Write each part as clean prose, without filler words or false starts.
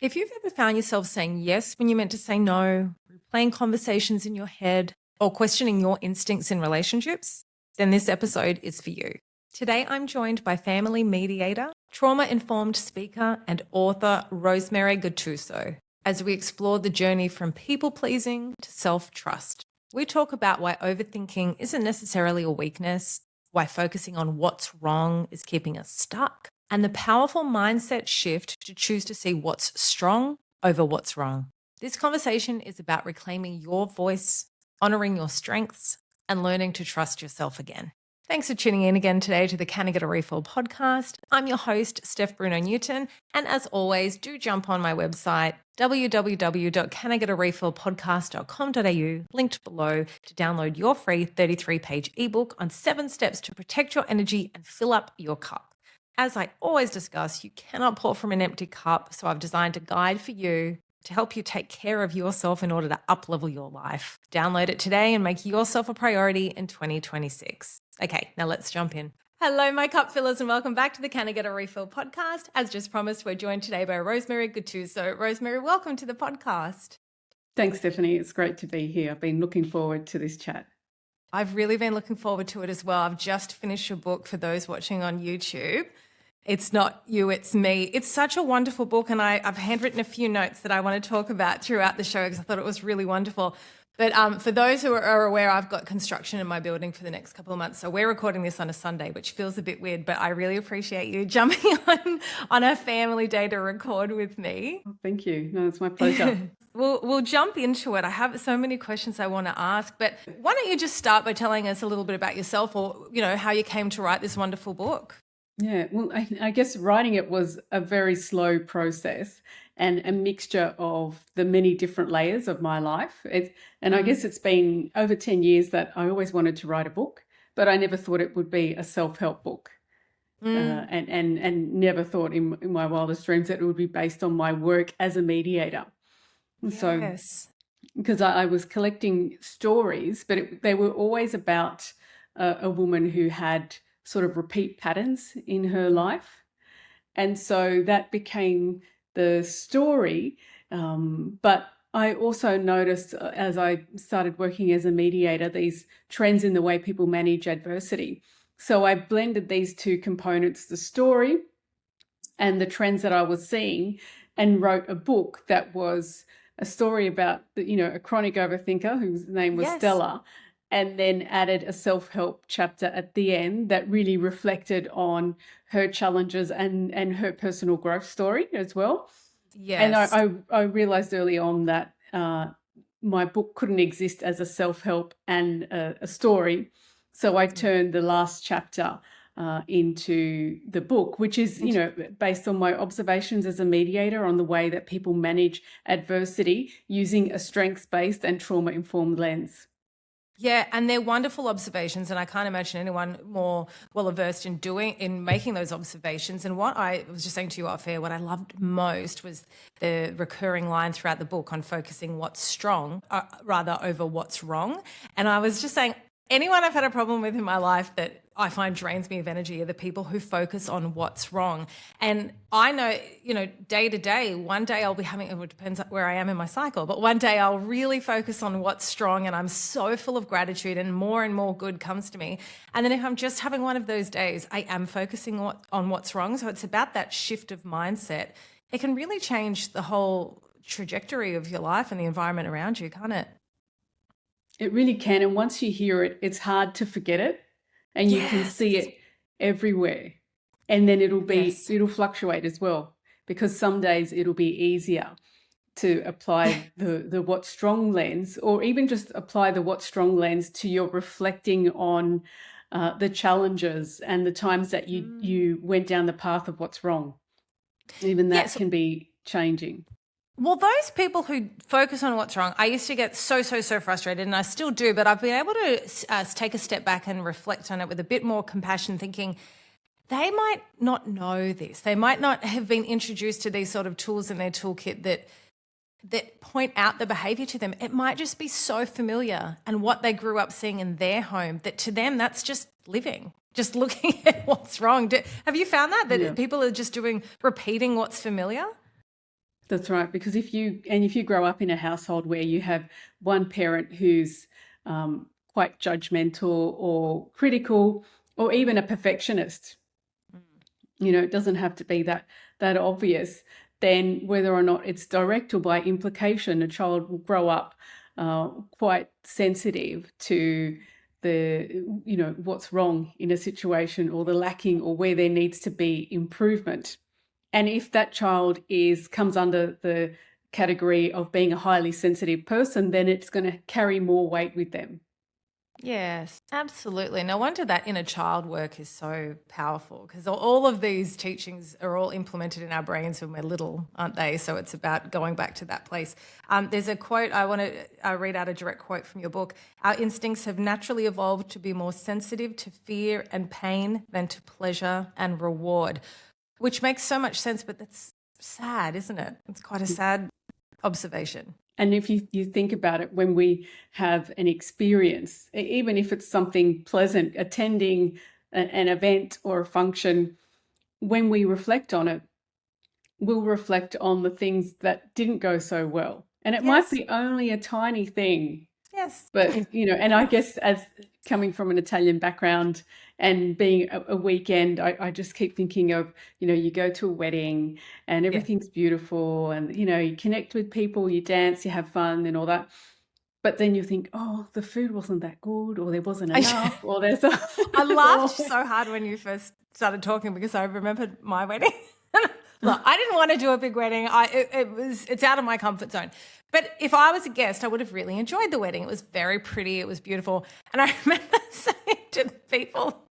If you've ever found yourself saying yes when you meant to say no, replaying conversations in your head, or questioning your instincts in relationships, then this episode is for you. Today, I'm joined by family mediator, trauma-informed speaker, and author Rosemary Gattuso as we explore the journey from people-pleasing to self-trust. We talk about why overthinking isn't necessarily a weakness, why focusing on what's wrong is keeping us stuck, and the powerful mindset shift to choose to see what's strong over what's wrong. This conversation is about reclaiming your voice, honoring your strengths, and learning to trust yourself again. Thanks for tuning in again today to the Can I Get a Refill podcast. I'm your host, Steph Bruno-Newton, and as always, do jump on my website, www.canigetarefillpodcast.com.au, linked below, to download your free 33-page ebook on 7 steps to protect your energy and fill up your cup. As I always discuss, you cannot pour from an empty cup, so I've designed a guide for you to help you take care of yourself in order to up-level your life. Download it today and make yourself a priority in 2026. Okay, now let's jump in. Hello, my cup fillers, and welcome back to the Can I Get a Refill podcast. As just promised, we're joined today by Rosemary Gattuso. Rosemary, welcome to the podcast. Thanks, Stephanie. It's great to be here. I've been looking forward to this chat. I've really been looking forward to it as well. I've just finished your book for those watching on YouTube. It's Not You, It's Me. It's such a wonderful book, and I've handwritten a few notes that I want to talk about throughout the show because I thought it was really wonderful. But for those who are aware, I've got construction in my building for the next couple of months. So we're recording this on a Sunday, which feels a bit weird, but I really appreciate you jumping on a family day to record with me. Oh, thank you. No, it's my pleasure. We'll jump into it. I have so many questions I want to ask, but why don't you just start by telling us a little bit about yourself, or, you know, how you came to write this wonderful book? Yeah, well, I guess writing it was a very slow process and a mixture of the many different layers of my life. I guess it's been over 10 years that I always wanted to write a book, but I never thought it would be a self-help book. And never thought in my wildest dreams that it would be based on my work as a mediator. Yes. So, because I was collecting stories, but they were always about a woman who had sort of repeat patterns in her life. And so that became the story. But I also noticed as I started working as a mediator, these trends in the way people manage adversity. So I blended these two components, the story and the trends that I was seeing, and wrote a book that was a story about, a chronic overthinker whose name was Stella, and then added a self-help chapter at the end that really reflected on her challenges and her personal growth story as well. Yes. And I realized early on that my book couldn't exist as a self-help and a story. So I turned the last chapter into the book, which is, based on my observations as a mediator on the way that people manage adversity using a strengths-based and trauma-informed lens. Yeah, and they're wonderful observations, and I can't imagine anyone more well-versed in making those observations. And what I was just saying to you off air, what I loved most was the recurring line throughout the book on focusing what's strong, over what's wrong. And I was just saying, anyone I've had a problem with in my life that I find drains me of energy are the people who focus on what's wrong. And I know, day to day, one day I'll be it depends where I am in my cycle, but one day I'll really focus on what's strong and I'm so full of gratitude and more good comes to me. And then if I'm just having one of those days, I am focusing on what's wrong. So it's about that shift of mindset. It can really change the whole trajectory of your life and the environment around you, can't it? It really can. And once you hear it, it's hard to forget it. And you can see it everywhere. And then it'll fluctuate as well, because some days it'll be easier to apply the what's strong lens, or even just apply the what's strong lens to your reflecting on the challenges and the times that you went down the path of what's wrong. Even that can be changing. Well, those people who focus on what's wrong, I used to get so frustrated, and I still do, but I've been able to take a step back and reflect on it with a bit more compassion, thinking they might not know this. They might not have been introduced to these sort of tools in their toolkit that point out the behavior to them. It might just be so familiar and what they grew up seeing in their home that to them that's just living, just looking at what's wrong. Have you found that people are just repeating what's familiar? That's right. Because if you grow up in a household where you have one parent who's quite judgmental or critical or even a perfectionist, it doesn't have to be that obvious, then whether or not it's direct or by implication, a child will grow up quite sensitive to the what's wrong in a situation or the lacking or where there needs to be improvement. And if that child comes under the category of being a highly sensitive person, then it's going to carry more weight with them. Yes, absolutely. No wonder that inner child work is so powerful, because all of these teachings are all implemented in our brains when we're little, aren't they? So it's about going back to that place. There's a quote, I want to read out a direct quote from your book. Our instincts have naturally evolved to be more sensitive to fear and pain than to pleasure and reward, which makes so much sense, but that's sad, isn't it? It's quite a sad observation. And if you think about it, when we have an experience, even if it's something pleasant, attending an event or a function, when we reflect on it, we'll reflect on the things that didn't go so well. And it might be only a tiny thing. Yes. But, and I guess as coming from an Italian background and being a weekend, I just keep thinking of, you go to a wedding and everything's beautiful and, you connect with people, you dance, you have fun and all that. But then you think, oh, the food wasn't that good, or there wasn't enough, or there's I laughed so hard when you first started talking, because I remembered my wedding. Look, I didn't want to do a big wedding. It's out of my comfort zone. But if I was a guest, I would have really enjoyed the wedding. It was very pretty. It was beautiful. And I remember saying to the people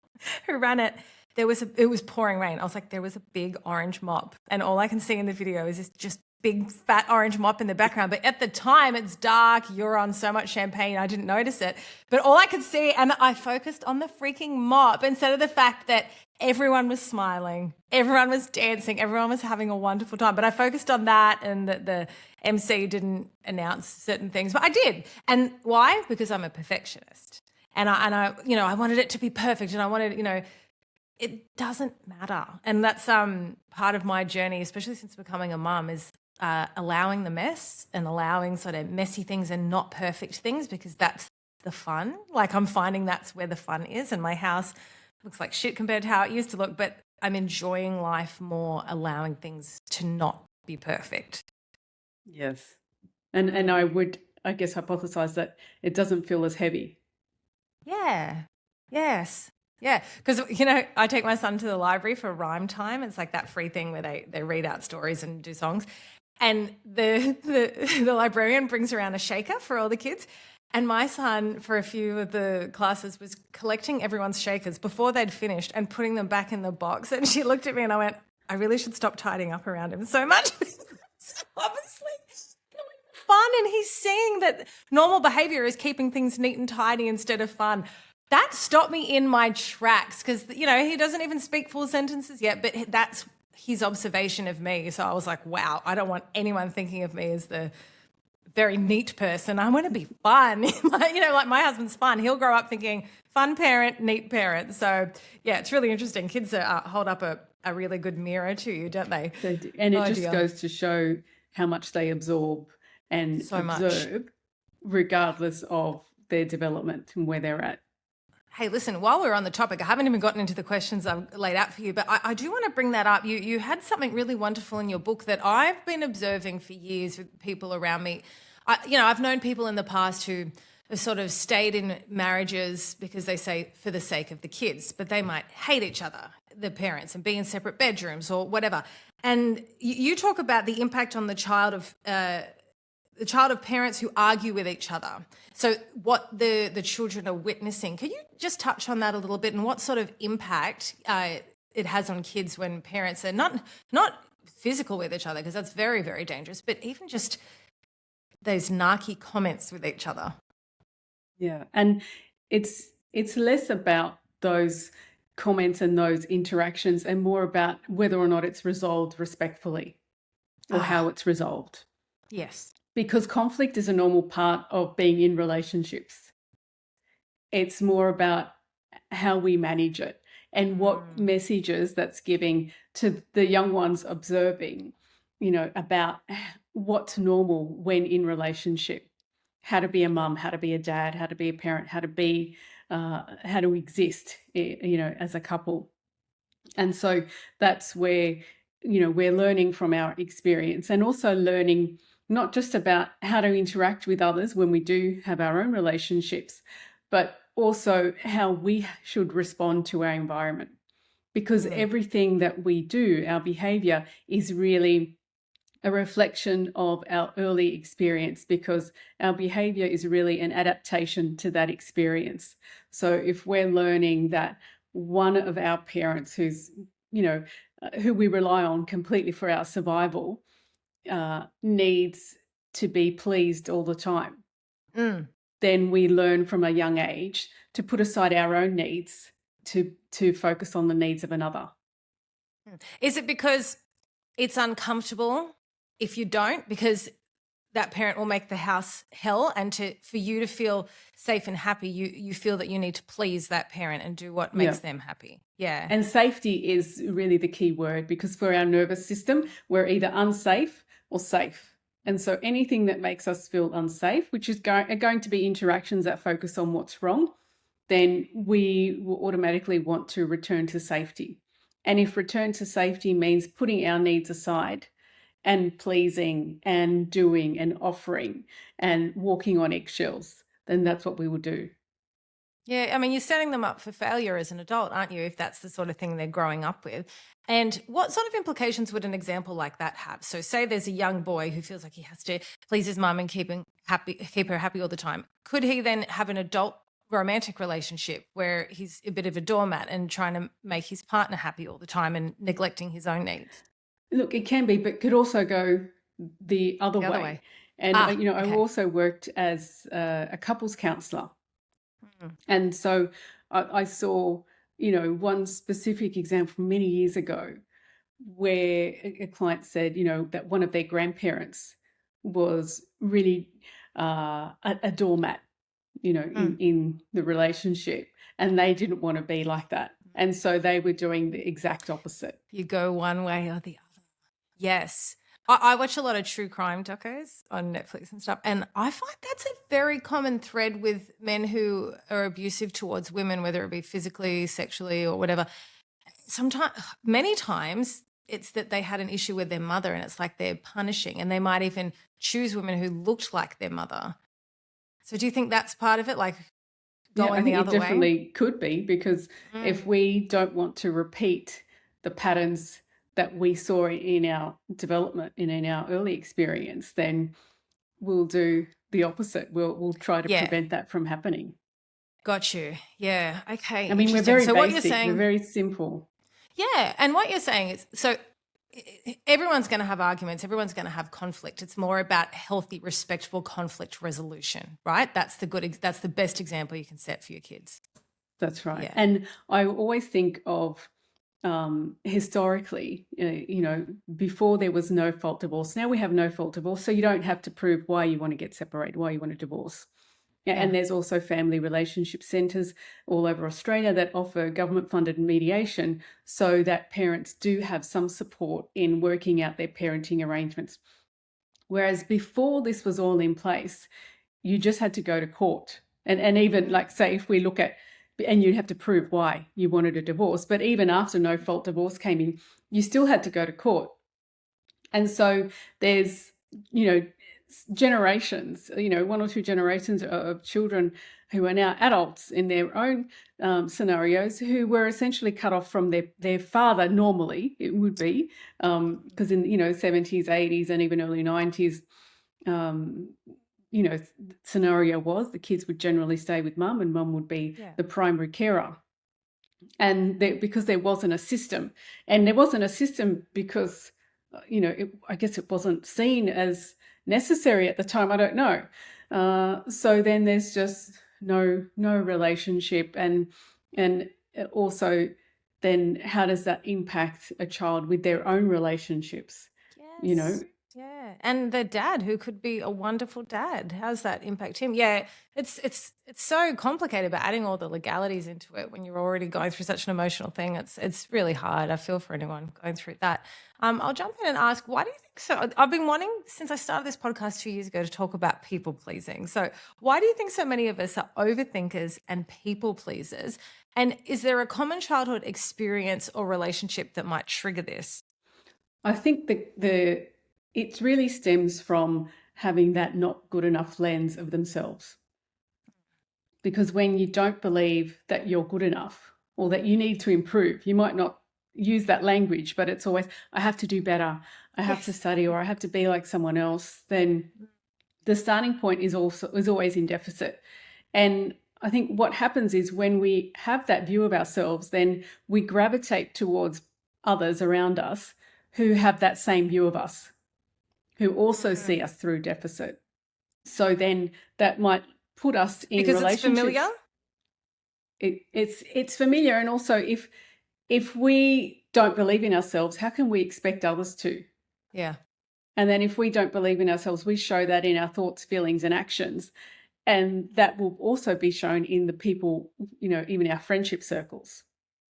who ran it, it was pouring rain. I was like, there was a big orange mop. And all I can see in the video is this just big fat orange mop in the background. But at the time, it's dark. You're on so much champagne. I didn't notice it. But all I could see, and I focused on the freaking mop instead of the fact that everyone was smiling, everyone was dancing, everyone was having a wonderful time. But I focused on that, and that the MC didn't announce certain things, but I did. And why? Because I'm a perfectionist, and I wanted it to be perfect, and I wanted, it doesn't matter. And that's part of my journey, especially since becoming a mum, is allowing the mess and allowing sort of messy things and not perfect things, because that's the fun. Like, I'm finding that's where the fun is, and my house looks like shit compared to how it used to look, but I'm enjoying life more, allowing things to not be perfect. Yes. And I would, I guess, hypothesize that it doesn't feel as heavy. Yeah. Yes. Yeah. Because, I take my son to the library for rhyme time. It's like that free thing where they read out stories and do songs. And the librarian brings around a shaker for all the kids. And my son, for a few of the classes, was collecting everyone's shakers before they'd finished and putting them back in the box. And she looked at me and I went, I really should stop tidying up around him so much. So obviously fun, and he's seeing that normal behavior is keeping things neat and tidy instead of fun. That stopped me in my tracks, because, he doesn't even speak full sentences yet, but that's his observation of me. So I was like, wow, I don't want anyone thinking of me as the very neat person. I want to be fun. Like my husband's fun. He'll grow up thinking fun parent, neat parent. So yeah, it's really interesting. Kids hold up a really good mirror to you, don't they? They do. And it just goes to show how much they absorb and so observe, regardless of their development and where they're at. Hey, listen, while we're on the topic, I haven't even gotten into the questions I've laid out for you, but I do want to bring that up. You had something really wonderful in your book that I've been observing for years with people around me. I've known people in the past who have sort of stayed in marriages because they say for the sake of the kids, but they might hate each other, the parents, and be in separate bedrooms or whatever. And you talk about the impact on the child of parents who argue with each other. So what the children are witnessing. Can you just touch on that a little bit, and what sort of impact it has on kids when parents are not physical with each other, because that's very, very dangerous, but even just those narky comments with each other. Yeah, and it's less about those comments and those interactions and more about whether or not it's resolved respectfully or how it's resolved. Yes. Because conflict is a normal part of being in relationships. It's more about how we manage it and what messages that's giving to the young ones observing. about what's normal when in relationship, how to be a mum, how to be a dad, how to be a parent, how to exist, as a couple. And so that's where, we're learning from our experience, and also learning not just about how to interact with others when we do have our own relationships, but also how we should respond to our environment. Because everything that we do, our behavior, is really a reflection of our early experience, because our behavior is really an adaptation to that experience. So if we're learning that one of our parents who we rely on completely for our survival needs to be pleased all the time, then we learn from a young age to put aside our own needs to focus on the needs of another. Is it because it's uncomfortable if you don't, because that parent will make the house hell, and for you to feel safe and happy, you feel that you need to please that parent and do what makes them happy? Yeah. And safety is really the key word, because for our nervous system, we're either unsafe or safe. And so anything that makes us feel unsafe, which is going to be interactions that focus on what's wrong, then we will automatically want to return to safety. And if return to safety means putting our needs aside and pleasing and doing and offering and walking on eggshells, then that's what we will do. Yeah, I mean, you're setting them up for failure as an adult, aren't you, if that's the sort of thing they're growing up with? And what sort of implications would an example like that have? So say there's a young boy who feels like he has to please his mum and keep her happy all the time. Could he then have an adult romantic relationship where he's a bit of a doormat and trying to make his partner happy all the time and neglecting his own needs? Look, it can be, but could also go the other way. And, okay. I also worked as a couples counsellor. And so I saw, one specific example many years ago where a client said, that one of their grandparents was really a doormat, in the relationship, and they didn't want to be like that. And so they were doing the exact opposite. You go one way or the other. Yes. I watch a lot of true crime docos on Netflix and stuff, and I find that's a very common thread with men who are abusive towards women, whether it be physically, sexually, or whatever. Many times, it's that they had an issue with their mother, and it's like they're punishing, and they might even choose women who looked like their mother. So do you think that's part of it, like going the other way? It definitely could be, because if we don't want to repeat the patterns that we saw in our development and in our early experience, then we'll do the opposite. We'll try to prevent that from happening. Got you. Yeah. Okay. I mean, we're very basic. What you're saying, we're very simple. Yeah. And what you're saying is, so everyone's going to have arguments. Everyone's going to have conflict. It's more about healthy, respectful conflict resolution, right? That's the best example you can set for your kids. That's right. Yeah. And I always think of historically, before there was no fault divorce. Now we have no fault divorce, so you don't have to prove why you want to get separated, why you want to divorce. Yeah. And there's also family relationship centres all over Australia that offer government-funded mediation, so that parents do have some support in working out their parenting arrangements. Whereas before this was all in place, you just had to go to court. And even, like, say, if we look at, and you'd have to prove why you wanted a divorce. But even after no fault divorce came in, you still had to go to court. And so there's, generations, one or two generations of children who are now adults in their own scenarios, who were essentially cut off from their father. Normally it would be, because in, 70s, 80s and even early 90s, scenario was the kids would generally stay with mum, and mum would be the primary carer. And because there wasn't a system, and there wasn't a system because, I guess it wasn't seen as necessary at the time. I don't know. So then there's just no relationship, and also then how does that impact a child with their own relationships? Yes. Yeah, and the dad, who could be a wonderful dad, how's that impact him? Yeah, it's so complicated, but adding all the legalities into it when you're already going through such an emotional thing, it's really hard. I feel for anyone going through that. I'll jump in and ask, why do you think So I've been wanting since I started this podcast 2 years ago to talk about people pleasing. So why do you think so many of us are overthinkers and people pleasers? And is there a common childhood experience or relationship that might trigger this? I think it really stems from having that not good enough lens of themselves. Because when you don't believe that you're good enough or that you need to improve, you might not use that language, but it's always, I have to do better, I have to study, or I have to be like someone else, then the starting point is always in deficit. And I think what happens is when we have that view of ourselves, then we gravitate towards others around us who have that same view of us, who also see us through deficit. So then that might put us in Because relationships. it's familiar? It's familiar. And also if we don't believe in ourselves, how can we expect others to? Yeah. And then if we don't believe in ourselves, we show that in our thoughts, feelings, and actions. And that will also be shown in the people, even our friendship circles,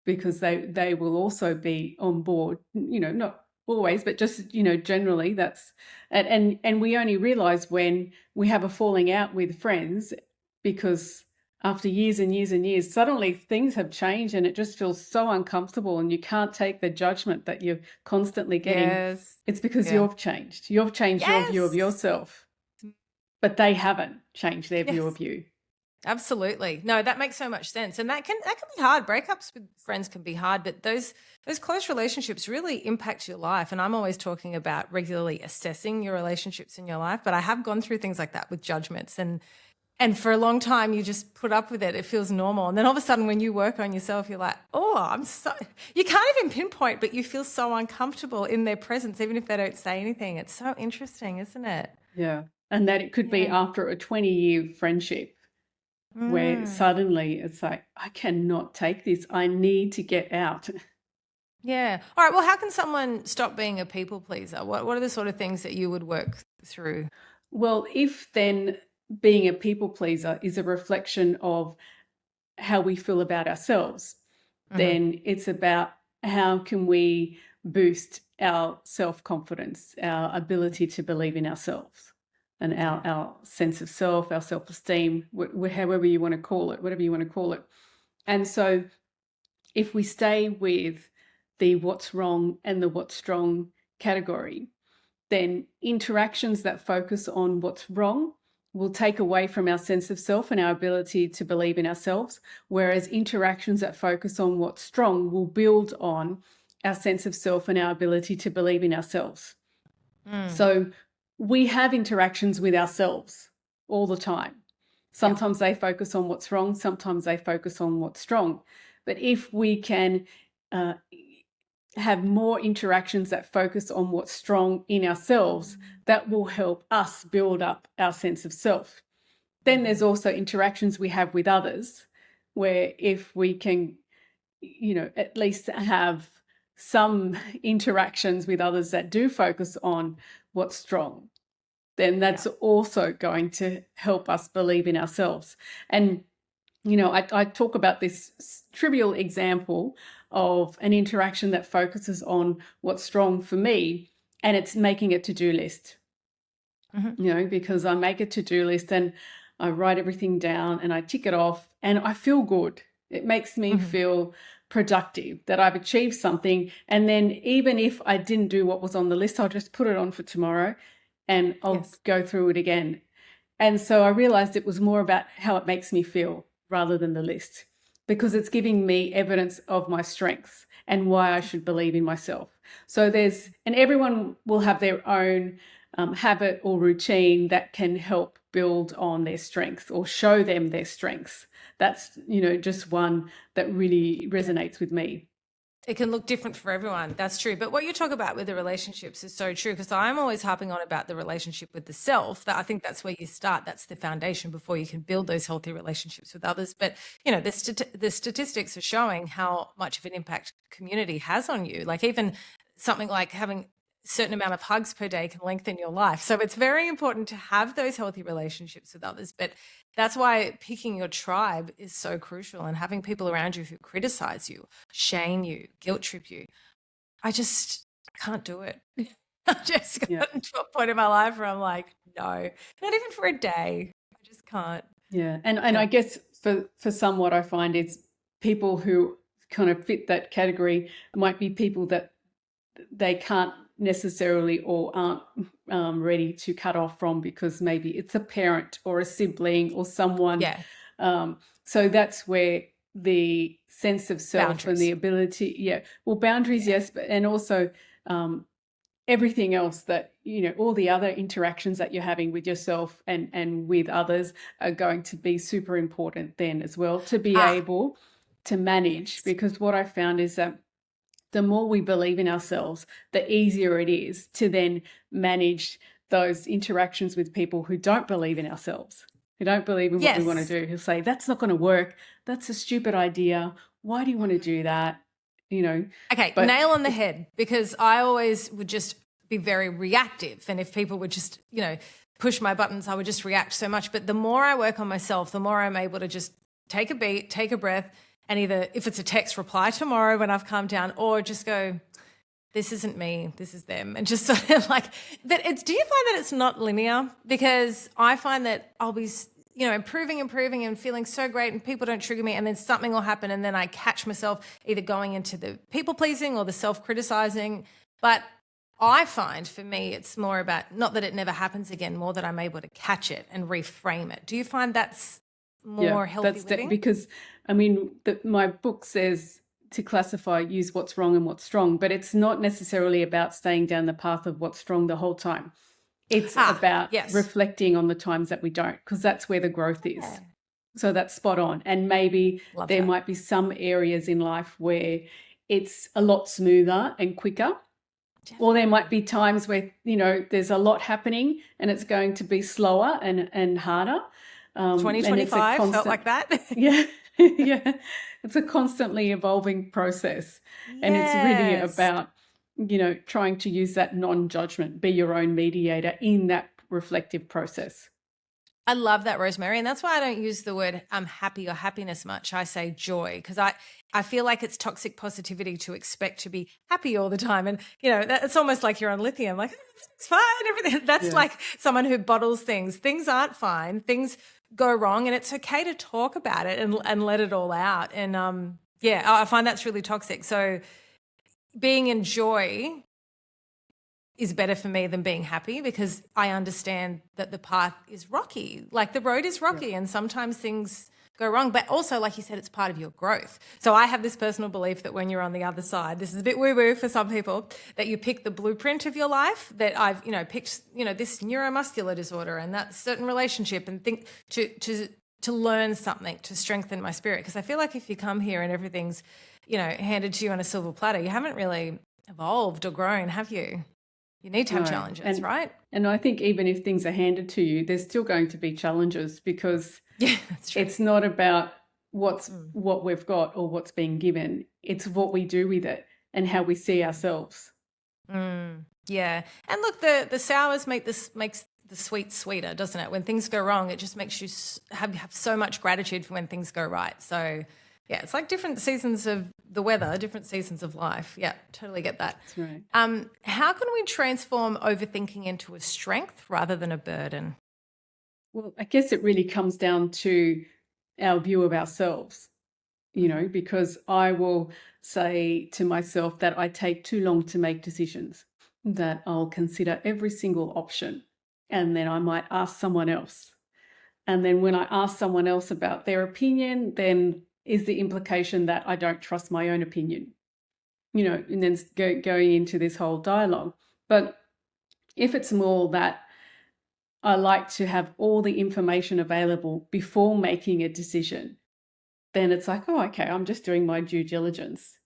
because they will also be on board, not always, but just, generally that's, and we only realize when we have a falling out with friends, because after years and years and years, suddenly things have changed and it just feels so uncomfortable and you can't take the judgment that you're constantly getting. Yes. It's because you've changed. You've changed your view of yourself, but they haven't changed their view of you. Absolutely. No, that makes so much sense. And that can be hard. Breakups with friends can be hard, but those close relationships really impact your life. And I'm always talking about regularly assessing your relationships in your life, but I have gone through things like that with judgments, and for a long time you just put up with it. It feels normal. And then all of a sudden when you work on yourself, you're like, you can't even pinpoint, but you feel so uncomfortable in their presence, even if they don't say anything. It's so interesting, isn't it? Yeah. And that it could be after a 20-year friendship where suddenly it's like, I cannot take this. I need to get out. Yeah. All right. Well, how can someone stop being a people pleaser? What are the sort of things that you would work through? Well, if then being a people pleaser is a reflection of how we feel about ourselves, then it's about how can we boost our self-confidence, our ability to believe in ourselves, and our sense of self, our self-esteem, however you want to call it, whatever you want to call it. And so if we stay with the what's wrong and the what's strong category, then interactions that focus on what's wrong will take away from our sense of self and our ability to believe in ourselves, whereas interactions that focus on what's strong will build on our sense of self and our ability to believe in ourselves. So we have interactions with ourselves all the time. Sometimes they focus on what's wrong, sometimes they focus on what's strong. But if we can have more interactions that focus on what's strong in ourselves, that will help us build up our sense of self. Then there's also interactions we have with others, where if we can, at least have some interactions with others that do focus on what's strong, then that's also going to help us believe in ourselves. And I talk about this trivial example of an interaction that focuses on what's strong for me, and it's making a to-do list. Because I make a to-do list and I write everything down and I tick it off and I feel good. It makes me feel productive, that I've achieved something. And then even if I didn't do what was on the list, I'll just put it on for tomorrow and I'll go through it again. And so I realized it was more about how it makes me feel rather than the list, because it's giving me evidence of my strengths and why I should believe in myself. So and everyone will have their own habit or routine that can help build on their strengths or show them their strengths. That's, just one that really resonates with me. It can look different for everyone. That's true. But what you talk about with the relationships is so true, because I'm always harping on about the relationship with the self. That I think that's where you start. That's the foundation before you can build those healthy relationships with others. But, the statistics are showing how much of an impact community has on you. Like even something like having certain amount of hugs per day can lengthen your life. So it's very important to have those healthy relationships with others. But that's why picking your tribe is so crucial, and having people around you who criticize you, shame you, guilt trip you. I can't do it. I've just Yeah. gotten to a point in my life where I'm like, no, not even for a day. I just can't. Yeah. And Yeah. I guess for some, what I find is people who kind of fit that category might be people that they can't necessarily or aren't ready to cut off from, because maybe it's a parent or a sibling or someone. Yeah. So that's where the sense of self and the ability, boundaries, yes, but and also everything else that, all the other interactions that you're having with yourself and with others are going to be super important then as well, to be able to manage. Yes. Because what I found is that the more we believe in ourselves, the easier it is to then manage those interactions with people who don't believe in ourselves, who don't believe in what we want to do, who say, that's not going to work. That's a stupid idea. Why do you want to do that? Okay, nail on the head, because I always would just be very reactive. And if people would just, push my buttons, I would just react so much. But the more I work on myself, the more I'm able to just take a beat, take a breath, and either, if it's a text, reply tomorrow when I've calmed down, or just go, this isn't me, this is them. And just sort of like that. Do you find that it's not linear? Because I find that I'll be, improving and feeling so great, and people don't trigger me, and then something will happen, and then I catch myself either going into the people pleasing or the self-criticizing. But I find for me it's more about, not that it never happens again, more that I'm able to catch it and reframe it. Do you find that's more healthy living? Because my book says to classify, use what's wrong and what's strong, but it's not necessarily about staying down the path of what's strong the whole time. It's about reflecting on the times that we don't, because that's where the growth is. Yeah. So that's spot on. And maybe there might be some areas in life where it's a lot smoother and quicker. Definitely. Or there might be times where, there's a lot happening and it's going to be slower and harder. 2025 felt like that. Yeah. Yeah. It's a constantly evolving process. Yes. And it's really about, trying to use that non-judgment, be your own mediator in that reflective process. I love that, Rosemary. And that's why I don't use the word happy or happiness much. I say joy, because I feel like it's toxic positivity to expect to be happy all the time. And, it's almost like you're on lithium, like, it's fine, everything. That's like someone who bottles things. Things aren't fine. Things go wrong, and it's okay to talk about it and let it all out. And, I find that's really toxic. So being in joy is better for me than being happy, because I understand that the path is rocky. Like the road is rocky, and sometimes things go wrong. But also, like you said, it's part of your growth. So I have this personal belief that when you're on the other side, this is a bit woo-woo for some people, that you pick the blueprint of your life, that I've, picked, this neuromuscular disorder and that certain relationship, and think to learn something to strengthen my spirit. Because I feel like if you come here and everything's, handed to you on a silver platter, you haven't really evolved or grown, have you? You need to have challenges, right? And I think even if things are handed to you, there's still going to be challenges, because that's true. It's not about what we've got or what's being given. It's what we do with it and how we see ourselves. Yeah. And look, the sours makes the sweet sweeter, doesn't it? When things go wrong, it just makes you have so much gratitude for when things go right. So yeah, it's like different seasons of the weather, different seasons of life. Yeah, totally get that. That's right. How can we transform overthinking into a strength rather than a burden? Well, I guess it really comes down to our view of ourselves, because I will say to myself that I take too long to make decisions, that I'll consider every single option, and then I might ask someone else. And then when I ask someone else about their opinion, then is the implication that I don't trust my own opinion, and then going into this whole dialogue. But if it's more that I like to have all the information available before making a decision, then it's like, oh, okay, I'm just doing my due diligence.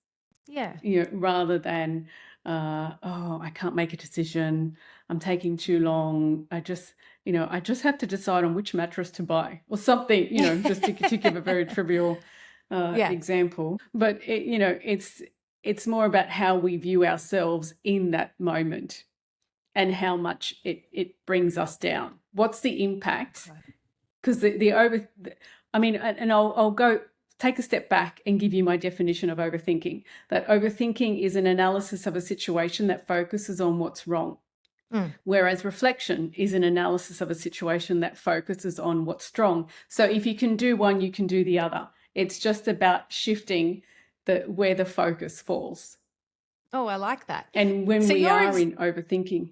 Yeah. Rather than, I can't make a decision, I'm taking too long, I just have to decide on which mattress to buy or something, just to give a very trivial example. But it's more about how we view ourselves in that moment and how much it brings us down. What's the impact? Because I'll go take a step back and give you my definition of overthinking. That overthinking is an analysis of a situation that focuses on what's wrong. Whereas reflection is an analysis of a situation that focuses on what's strong. So if you can do one, you can do the other. It's just about shifting where the focus falls. Oh, I like that. And when we are in overthinking.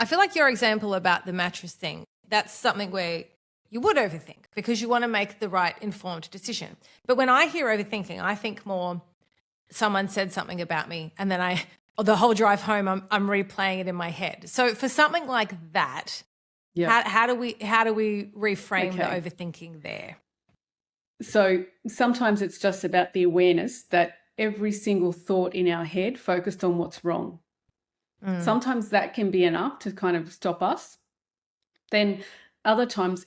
I feel like your example about the mattress thing, that's something where you would overthink because you want to make the right informed decision. But when I hear overthinking, I think more someone said something about me and then the whole drive home, I'm replaying it in my head. So for something like that, how do we reframe the overthinking there? So sometimes it's just about the awareness that every single thought in our head focused on what's wrong. Sometimes that can be enough to kind of stop us. Then other times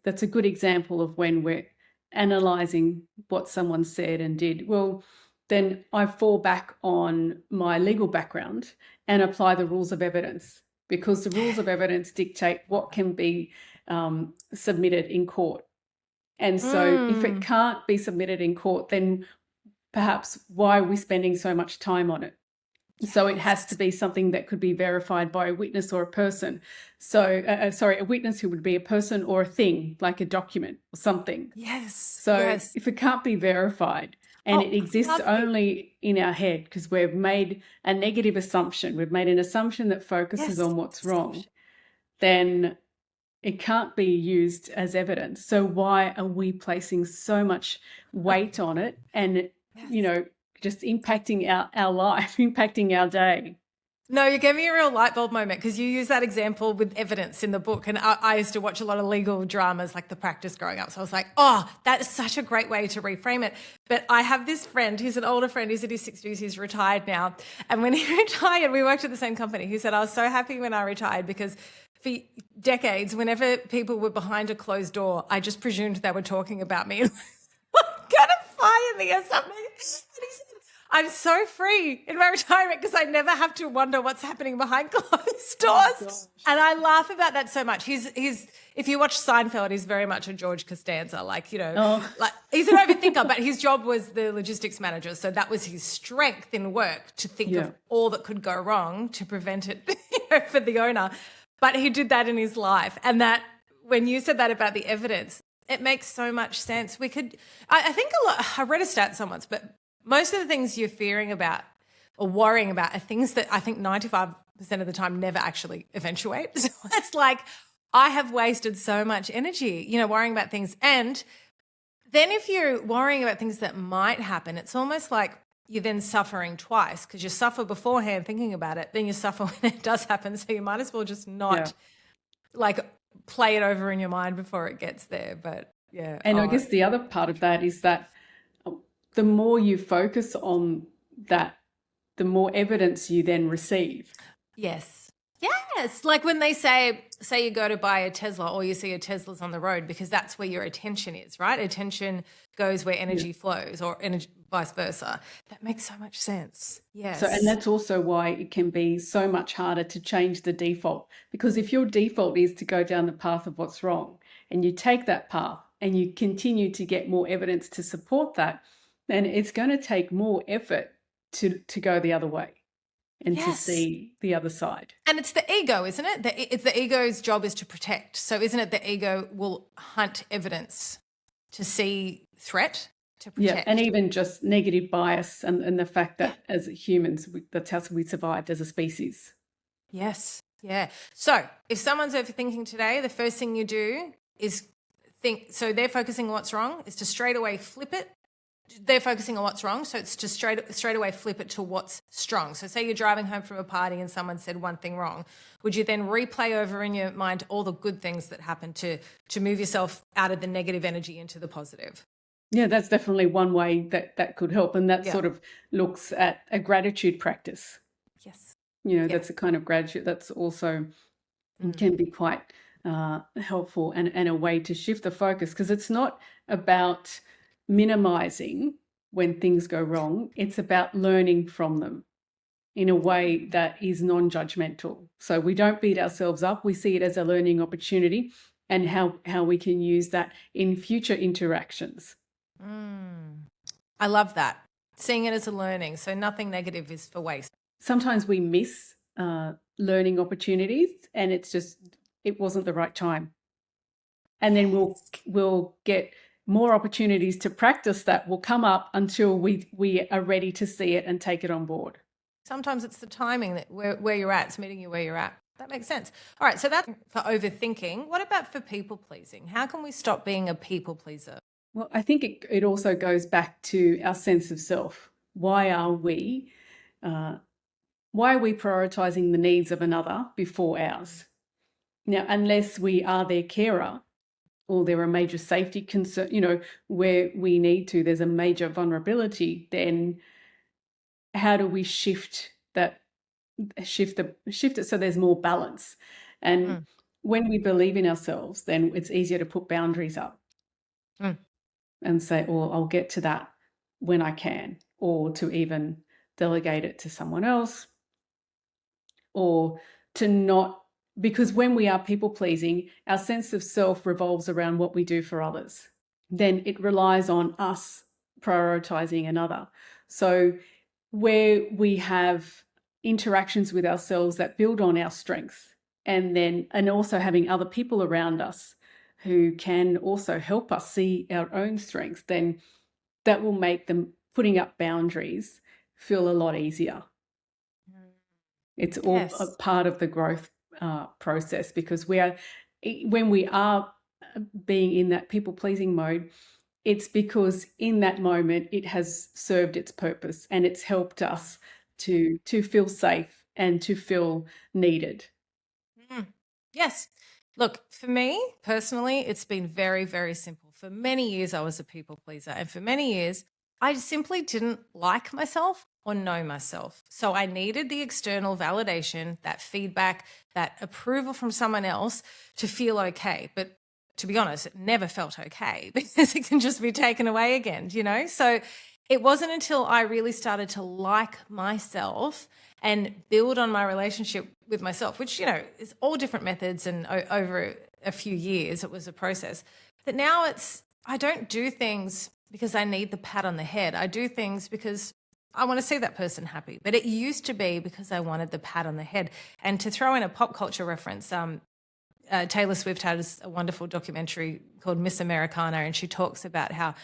that's a good example of when we're analysing what someone said and did. Well, then I fall back on my legal background and apply the rules of evidence, because the rules of evidence dictate what can be submitted in court. And so if it can't be submitted in court, then perhaps why are we spending so much time on it? So it has to be something that could be verified by a witness or a person. So, a witness who would be a person or a thing, like a document or something. Yes. So if it can't be verified and it exists only in our head because we've made a negative assumption, we've made an assumption that focuses on what's wrong, then it can't be used as evidence. So why are we placing so much weight on it and, just impacting our life, impacting our day? No, you gave me a real light bulb moment because you use that example with evidence in the book. And I used to watch a lot of legal dramas like The Practice growing up. So I was like, oh, that is such a great way to reframe it. But I have this friend, he's an older friend, he's in his 60s, he's retired now. And when he retired, we worked at the same company. He said, I was so happy when I retired because for decades, whenever people were behind a closed door, I just presumed they were talking about me. Gonna fire me or something. And he said, I'm so free in my retirement because I never have to wonder what's happening behind closed doors. And I laugh about that so much. He's if you watch Seinfeld, he's very much a George Costanza, like he's an overthinker, but his job was the logistics manager. So that was his strength in work, to think of all that could go wrong to prevent it for the owner. But he did that in his life. And that when you said that about the evidence, it makes so much sense. I think I read a stat somewhere, but most of the things you're fearing about or worrying about are things that I think 95% of the time never actually eventuate. So it's like, I have wasted so much energy, worrying about things. And then if you're worrying about things that might happen, it's almost like you're then suffering twice, because you suffer beforehand thinking about it, then you suffer when it does happen. So you might as well just not play it over in your mind before it gets there. But yeah. And I guess the other part of that is that the more you focus on that, the more evidence you then receive. Yes. Like when they say you go to buy a Tesla or you see a Tesla's on the road, because that's where your attention is, right? Attention goes where energy flows, or energy, vice versa. That makes so much sense. Yes. So, and that's also why it can be so much harder to change the default, because if your default is to go down the path of what's wrong and you take that path and you continue to get more evidence to support that, then it's going to take more effort to go the other way and to see the other side. And it's the ego, isn't it? It's the ego's job is to protect. So isn't it the ego will hunt evidence to see threat, to protect? Yeah, and even just negative bias and the fact that as humans, that's how we survived as a species. Yes, yeah. So if someone's overthinking today, the first thing you do is think, so they're focusing on what's wrong, is to straight away flip it. They're focusing on what's wrong, so it's just straight away flip it to what's strong. So say you're driving home from a party and someone said one thing wrong. Would you then replay over in your mind all the good things that happened to move yourself out of the negative energy into the positive? Yeah, that's definitely one way that could help. And that sort of looks at a gratitude practice. Yes. That's a kind of gratitude that's also can be quite helpful and a way to shift the focus, because it's not about minimizing when things go wrong. It's about learning from them in a way that is non-judgmental. So we don't beat ourselves up. We see it as a learning opportunity and how we can use that in future interactions. I love that. Seeing it as a learning. So nothing negative is for waste. Sometimes we miss learning opportunities, and it wasn't the right time. And then we'll get more opportunities to practice that will come up until we are ready to see it and take it on board. Sometimes it's the timing that where you're at. It's meeting you where you're at. That makes sense. All right, so that's for overthinking. What about for people pleasing? How can we stop being a people pleaser? Well, I think it also goes back to our sense of self. Why are we prioritizing the needs of another before ours? Now, unless we are their carer, or there are major safety concern, where we need to, there's a major vulnerability, then how do we shift it so there's more balance? And when we believe in ourselves, then it's easier to put boundaries up and say, oh, I'll get to that when I can, or to even delegate it to someone else, or to not, because when we are people pleasing, our sense of self revolves around what we do for others. Then it relies on us prioritizing another. So where we have interactions with ourselves that build on our strengths, and also having other people around us who can also help us see our own strengths, then that will make them putting up boundaries feel a lot easier. It's all a part of the growth process, because when we are being in that people-pleasing mode, it's because in that moment it has served its purpose and it's helped us to feel safe and to feel needed. Yes. Look, for me personally, it's been very, very simple. For many years, I was a people pleaser. And for many years, I simply didn't like myself or know myself. So I needed the external validation, that feedback, that approval from someone else to feel okay. But to be honest, it never felt okay because it can just be taken away again, So it wasn't until I really started to like myself and build on my relationship with myself, which, is all different methods, and over a few years, it was a process, that now I don't do things because I need the pat on the head. I do things because I want to see that person happy. But it used to be because I wanted the pat on the head. And to throw in a pop culture reference, Taylor Swift has a wonderful documentary called Miss Americana, and she talks about how,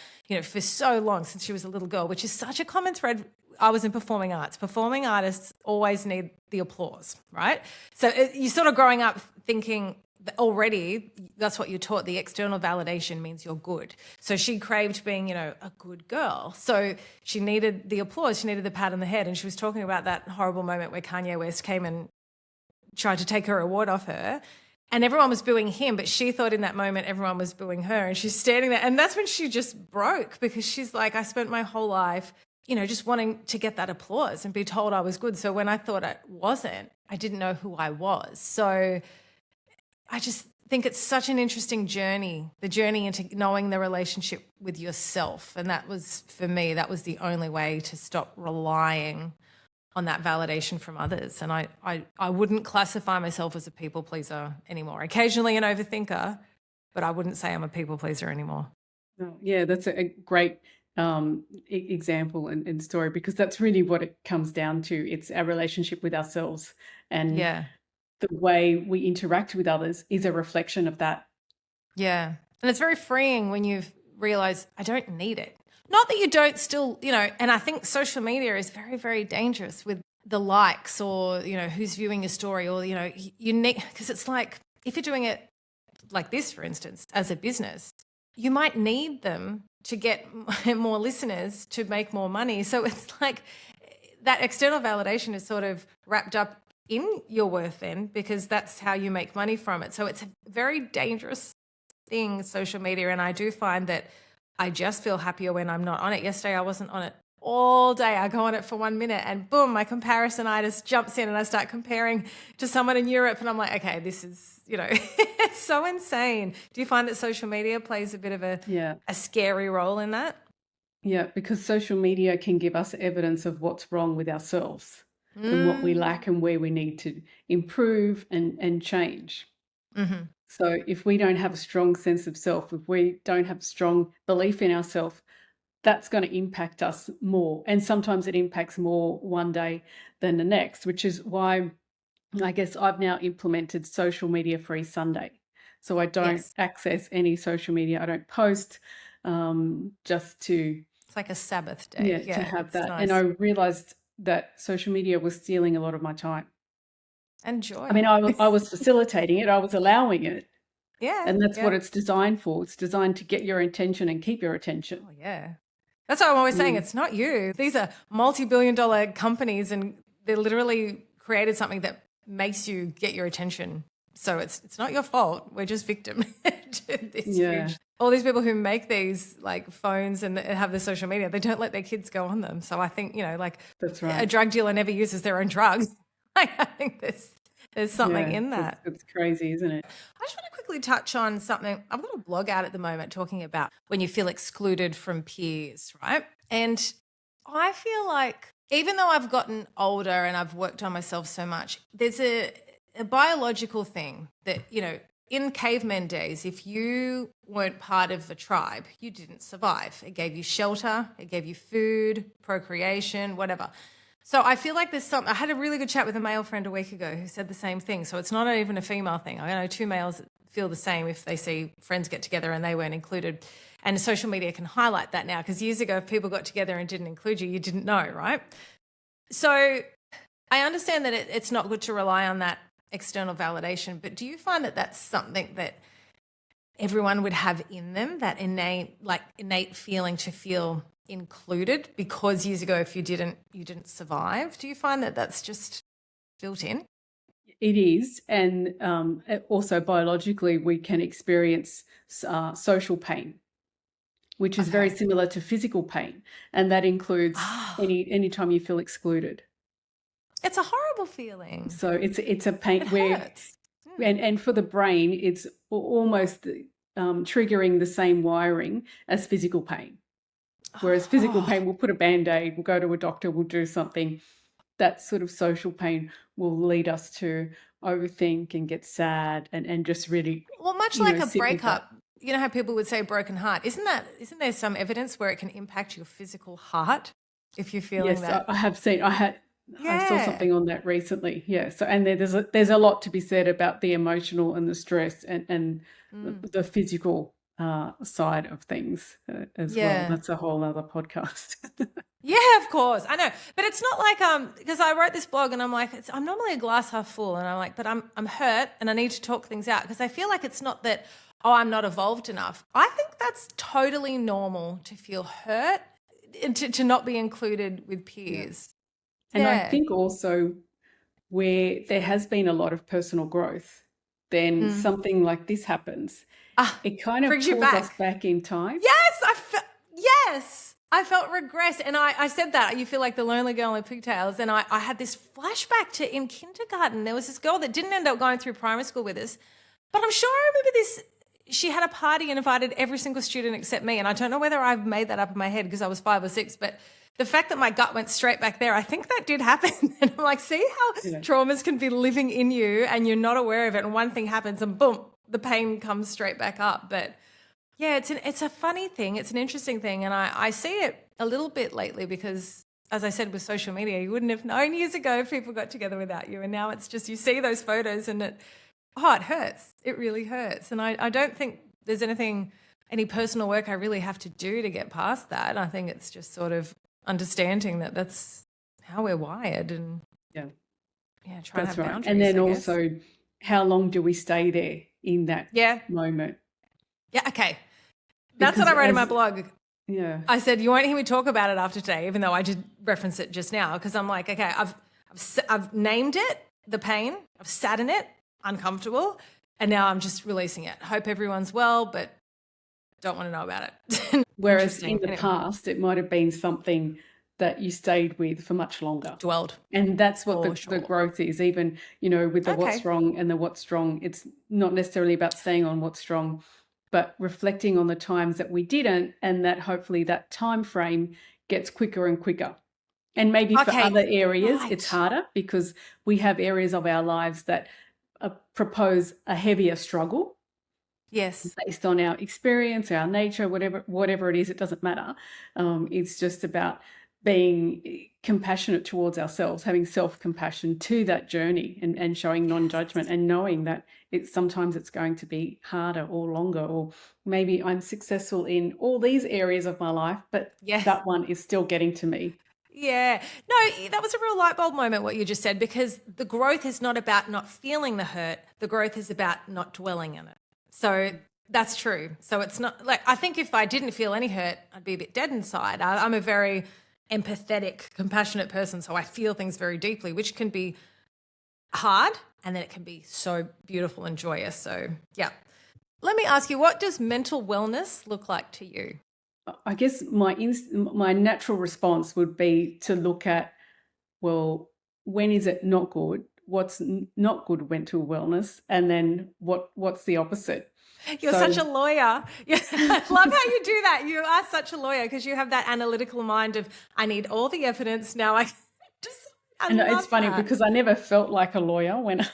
for so long, since she was a little girl, which is such a common thread. I was in performing arts. Performing artists always need the applause, right? So you're sort of growing up thinking that already that's what you're taught. The external validation means you're good. So she craved being, a good girl. So she needed the applause. She needed the pat on the head. And she was talking about that horrible moment where Kanye West came and tried to take her award off her. And everyone was booing him, but she thought in that moment everyone was booing her. And she's standing there. And that's when she just broke, because she's like, I spent my whole life, just wanting to get that applause and be told I was good. So when I thought I wasn't, I didn't know who I was. So I just think it's such an interesting journey, the journey into knowing the relationship with yourself. And that was, for me, that was the only way to stop relying on that validation from others. And I wouldn't classify myself as a people pleaser anymore. Occasionally an overthinker, but I wouldn't say I'm a people pleaser anymore. Oh, yeah, that's a great example and story, because that's really what it comes down to. It's our relationship with ourselves, and the way we interact with others is a reflection of that. Yeah. And it's very freeing when you've realized I don't need it. Not that you don't still, and I think social media is very, very dangerous with the likes, or, who's viewing your story, or, you need, because it's like, if you're doing it like this, for instance, as a business, you might need them to get more listeners to make more money. So it's like that external validation is sort of wrapped up in your worth then, because that's how you make money from it. So it's a very dangerous thing, social media. And I do find that I just feel happier when I'm not on it. Yesterday, I wasn't on it all day. I go on it for 1 minute and boom, my comparisonitis jumps in and I start comparing to someone in Europe. And I'm like, okay, this is, it's so insane. Do you find that social media plays a bit of a scary role in that? Yeah, because social media can give us evidence of what's wrong with ourselves and what we lack and where we need to improve and change. Mm-hmm. So if we don't have a strong sense of self, if we don't have strong belief in ourselves, that's going to impact us more. And sometimes it impacts more one day than the next, which is why I guess I've now implemented social media free Sunday. So I don't Yes. access any social media. I don't post, just to, It's like a Sabbath day. yeah, to Yeah, have it's that. And nice. I realized that social media was stealing a lot of my time. And I mean, joy. I was facilitating it, I was allowing it, Yeah, and that's what yeah. it's designed for. It's designed to get your attention and keep your attention. Oh, yeah. That's why I'm always saying Mm, it's not you. These are multi-billion-dollar companies, and they literally created something that makes you get your attention. So it's not your fault. We're just victim to this yeah, huge. All these people who make these like phones and have the social media, they don't let their kids go on them. So I think, like that's a right. drug dealer never uses their own drugs. Like, I think there's something Yeah, in that. it's crazy, isn't it? I just want to quickly touch on something. I've got a blog out at the moment talking about when you feel excluded from peers, right? And I feel like even though I've gotten older and I've worked on myself so much, there's a biological thing that, in cavemen days, if you weren't part of the tribe, you didn't survive. It gave you shelter, it gave you food, procreation, whatever. So I feel like there's something. I had a really good chat with a male friend a week ago who said the same thing. So it's not even a female thing. I know two males that feel the same if they see friends get together and they weren't included. And social media can highlight that now, because years ago, if people got together and didn't include you, you didn't know, right? So I understand that it's not good to rely on that external validation, but do you find that that's something that everyone would have in them, that innate feeling to feel included, because years ago if you didn't survive? Do you find that that's just built in? It is, and also biologically, we can experience social pain, which is very Okay. similar to physical pain, and that includes Ah, any time you feel excluded. it's a horrible feeling. So it's a It pain where, hurts. Mm. and for the brain, it's almost triggering the same wiring as physical pain. Whereas physical Oh, pain, we'll put a Band-Aid, we'll go to a doctor, we'll do something. That sort of social pain will lead us to overthink and get sad and just really, well, much like a sit with that. breakup, you know how people would say broken heart. Isn't there some evidence where it can impact your physical heart if you're feeling Yes, that? I have seen. I saw Yeah. something on that recently. Yeah. So, and there's a lot to be said about the emotional and the stress and Mm. the physical side of things as well. Yeah. That's a whole other podcast. Yeah, of course. I know. But it's not like because I wrote this blog and I'm like, I'm normally a glass half full, and I'm like, but I'm hurt and I need to talk things out, because I feel like it's not that, oh, I'm not evolved enough. I think that's totally normal to feel hurt and to not be included with Yeah. peers. And I Yeah. think also where there has been a lot of personal growth, then Mm. something like this happens. Ah, It kind of brings you pulls us back. back in time. Yes, I felt regress. And I said that. You feel like the lonely girl in pigtails. And I had this flashback to in kindergarten. There was this girl that didn't end up going through primary school with us, but I'm sure I remember this. She had a party and invited every single student except me. And I don't know whether I've made that up in my head because I was 5 or 6, but the fact that my gut went straight back there, I think that did happen. And I'm like, see how Yeah. traumas can be living in you and you're not aware of it. And one thing happens and boom, the pain comes straight back up. But yeah, it's a funny thing. It's an interesting thing. And I see it a little bit lately because, as I said, with social media, you wouldn't have known years ago if people got together without you. And now it's just, you see those photos and it hurts. It really hurts. And I don't think there's any personal work I really have to do to get past that. I think it's just sort of understanding that that's how we're wired, and Yeah. try and That's have right. boundaries, And then I guess. also, how long do we stay there in that Yeah. moment? Yeah. Okay. That's what Because I wrote in my blog. yeah, I said, you won't hear me talk about it after today, even though I did reference it just now, because I'm like, okay, I've named it, the pain, I've sat in it, uncomfortable, and now I'm just releasing it. Hope everyone's well, but don't want to know about it. whereas in Interesting. the Anyway, past, it might have been something that you stayed with for much longer. dwelled And that's what for the sure. growth is, even, with the what's Okay. wrong and the what's wrong. It's not necessarily about staying on what's wrong, but reflecting on the times that we didn't, and that hopefully that time frame gets quicker and quicker. And maybe for Okay. other areas, it's Right. harder because we have areas of our lives that propose a heavier struggle Yes. based on our experience, our nature, whatever it is. It doesn't matter. It's just about being compassionate towards ourselves, having self-compassion to that journey, and showing non-judgment, and knowing that sometimes it's going to be harder or longer, or maybe I'm successful in all these areas of my life, but Yes. that one is still getting to me. Yeah. No, that was a real light bulb moment, what you just said, because the growth is not about not feeling the hurt. The growth is about not dwelling in it. So that's true. So it's not like, I think if I didn't feel any hurt, I'd be a bit dead inside. I'm a very empathetic, compassionate person. So I feel things very deeply, which can be hard, and then it can be so beautiful and joyous. So yeah. Let me ask you, what does mental wellness look like to you? I guess my natural response would be to look at, well, when is it not good? What's not good mental wellness? And then what's the opposite? You're such a lawyer. Yeah, I love how you do that. You are such a lawyer because you have that analytical mind of, I need all the evidence now. I love it's funny that. because I never felt like a lawyer when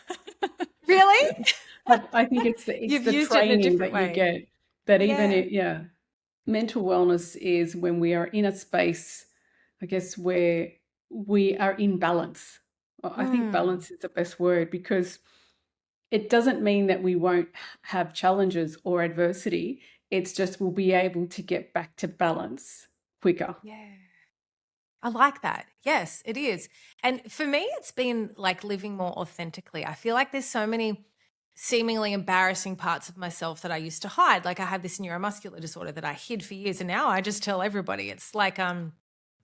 Really? I think it's the training that you get that even mental wellness is when we are in a space, I guess, where we are in balance. I think balance is the best word, because it doesn't mean that we won't have challenges or adversity. It's just we'll be able to get back to balance quicker. Yeah. I like that. Yes, it is. And for me, it's been like living more authentically. I feel like there's so many seemingly embarrassing parts of myself that I used to hide. Like I have this neuromuscular disorder that I hid for years, and now I just tell everybody. It's like I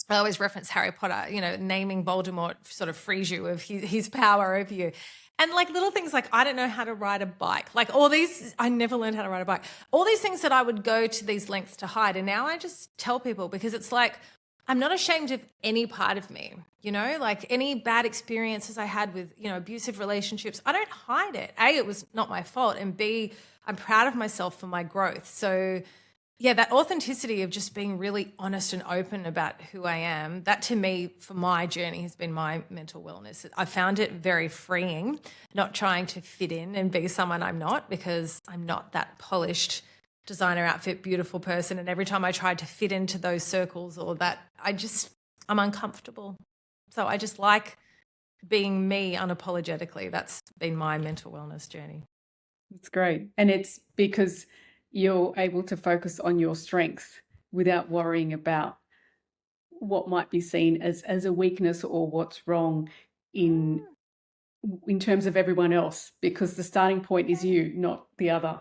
always reference Harry Potter, naming Voldemort sort of frees you of his power over you. And like little things like, I don't know how to ride a bike. Like all these, I never learned how to ride a bike. All these things that I would go to these lengths to hide. And now I just tell people, because it's like, I'm not ashamed of any part of me, like any bad experiences I had with, abusive relationships. I don't hide it. A, it was not my fault. And B, I'm proud of myself for my growth. So yeah, that authenticity of just being really honest and open about who I am, that to me, for my journey, has been my mental wellness. I found it very freeing, not trying to fit in and be someone I'm not, because I'm not that polished designer outfit, beautiful person. And every time I tried to fit into those circles or that, I'm uncomfortable. So I just like being me unapologetically. That's been my mental wellness journey. That's great. And it's because you're able to focus on your strengths without worrying about what might be seen as a weakness or what's wrong in terms of everyone else, because the starting point is you, not the other.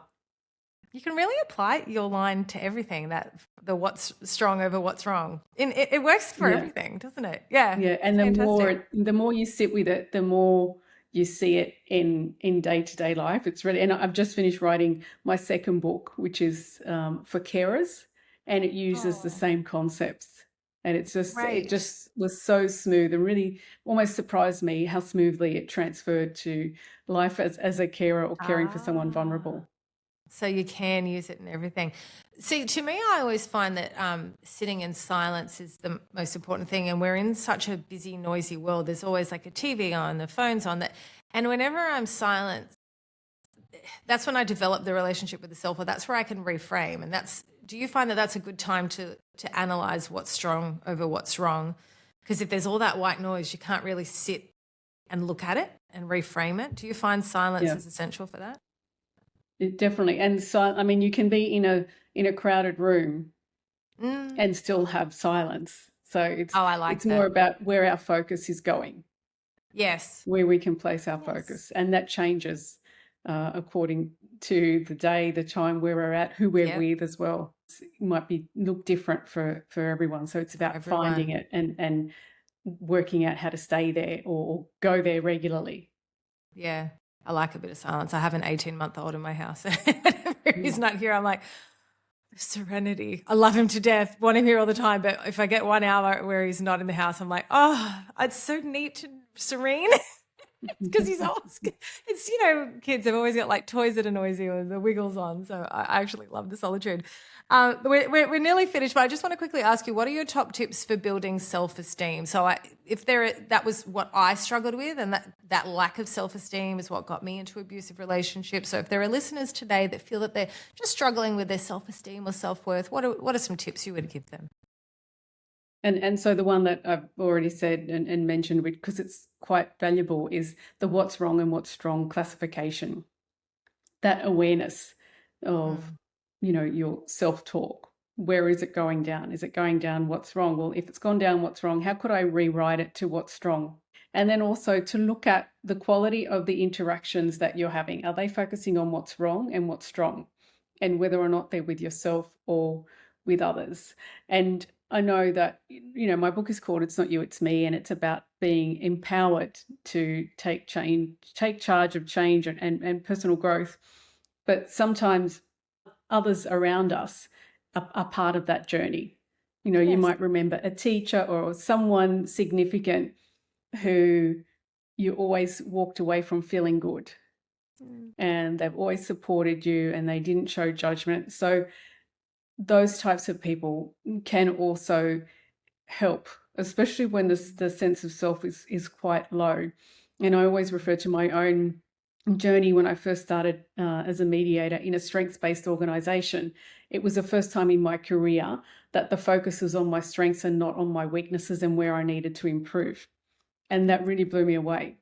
You can really apply your line to everything, that the what's strong over what's wrong. It works for everything, doesn't it? Yeah. Yeah. And the more you sit with it, the more you see it in day-to-day life. It's really, and I've just finished writing my second book, which is for carers, and it uses the same concepts. And it just was so smooth, and really almost surprised me how smoothly it transferred to life as a carer or caring for someone vulnerable. So you can use it in everything. See, to me, I always find that sitting in silence is the most important thing. And we're in such a busy, noisy world. There's always like a TV on, the phone's on. And whenever I'm silent, that's when I develop the relationship with the self, or that's where I can reframe. And do you find that that's a good time to analyze what's strong over what's wrong? Because if there's all that white noise, you can't really sit and look at it and reframe it. Do you find silence is essential for that? It definitely. And so, I mean, you can be in a crowded room and still have silence. So it's more about where our focus is going. Yes. Where we can place our focus. And that changes according to the day, the time, where we're at, who we're with as well. It might look different for everyone. So it's about finding it and working out how to stay there or go there regularly. Yeah. I like a bit of silence. I have an 18-month-old in my house. He's not here. I'm like, serenity. I love him to death, want him here all the time. But if I get 1 hour where he's not in the house, I'm like, oh, it's so neat and serene. Because he's always, it's, kids have always got like toys that are noisy or the wiggles on. So I actually love the solitude. We're nearly finished, but I just want to quickly ask you, what are your top tips for building self-esteem? So that was what I struggled with, and that lack of self-esteem is what got me into abusive relationships. So if there are listeners today that feel that they're just struggling with their self-esteem or self-worth, what are some tips you would give them? And so the one that I've already said and mentioned, because it's quite valuable, is the what's wrong and what's strong classification. That awareness of, your self-talk. Where is it going down? Is it going down what's wrong? Well, if it's gone down what's wrong, how could I rewrite it to what's strong? And then also to look at the quality of the interactions that you're having. Are they focusing on what's wrong and what's strong? And whether or not they're with yourself or with others. And I know that, my book is called It's Not You, It's Me, and it's about being empowered to take charge of change and personal growth. But sometimes others around us are part of that journey. Yes. You might remember a teacher or someone significant who you always walked away from feeling good. And they've always supported you and they didn't show judgment. So those types of people can also help, especially when the sense of self is quite low. And I always refer to my own journey when I first started as a mediator in a strengths-based organization. It was the first time in my career that the focus was on my strengths and not on my weaknesses and where I needed to improve. And that really blew me away.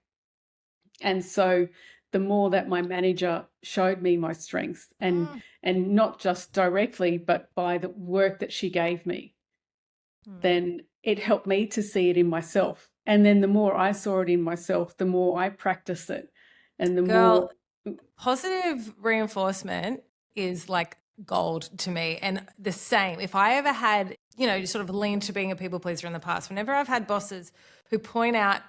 And so the more that my manager showed me my strengths and not just directly, but by the work that she gave me, then it helped me to see it in myself. And then the more I saw it in myself, the more I practiced it. And the more positive reinforcement is like gold to me. And the same, if I ever had, sort of leaned to being a people pleaser in the past, whenever I've had bosses who point out,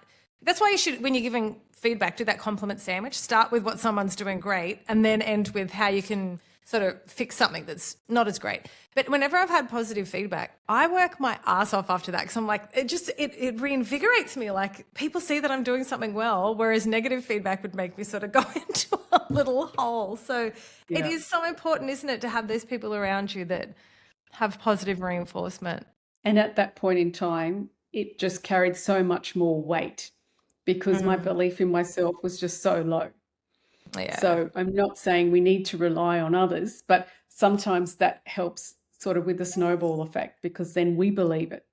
that's why you should, when you're giving feedback, do that compliment sandwich. Start with what someone's doing great and then end with how you can sort of fix something that's not as great. But whenever I've had positive feedback, I work my ass off after that because I'm like, it reinvigorates me. Like people see that I'm doing something well, whereas negative feedback would make me sort of go into a little hole. So It is so important, isn't it, to have those people around you that have positive reinforcement. And at that point in time, it just carried so much more weight because my belief in myself was just so low. Yeah. So I'm not saying we need to rely on others, but sometimes that helps sort of with the snowball effect because then we believe it.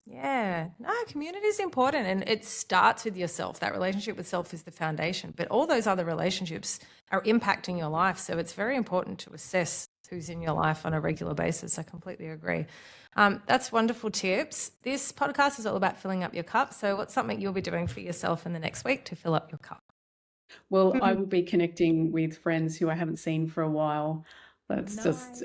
Yeah. No, community is important and it starts with yourself. That relationship with self is the foundation, but all those other relationships are impacting your life. So it's very important to assess who's in your life on a regular basis. I completely agree. That's wonderful tips. This podcast is all about filling up your cup. So what's something you'll be doing for yourself in the next week to fill up your cup? Well, I will be connecting with friends who I haven't seen for a while. That's just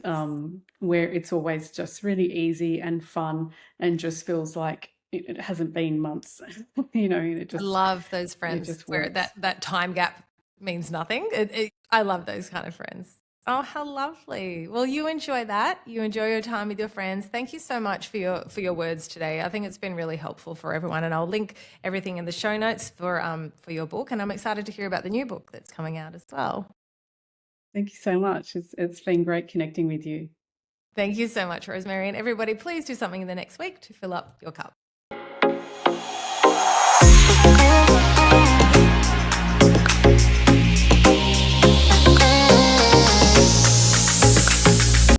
where it's always just really easy and fun and just feels like it hasn't been months. It just, I love those friends just where works. that time gap means nothing. I love those kind of friends. Oh, how lovely. Well, you enjoy that. You enjoy your time with your friends. Thank you so much for your words today. I think it's been really helpful for everyone, and I'll link everything in the show notes for your book, and I'm excited to hear about the new book that's coming out as well. Thank you so much. It's been great connecting with you. Thank you so much, Rosemary. And everybody, please do something in the next week to fill up your cup.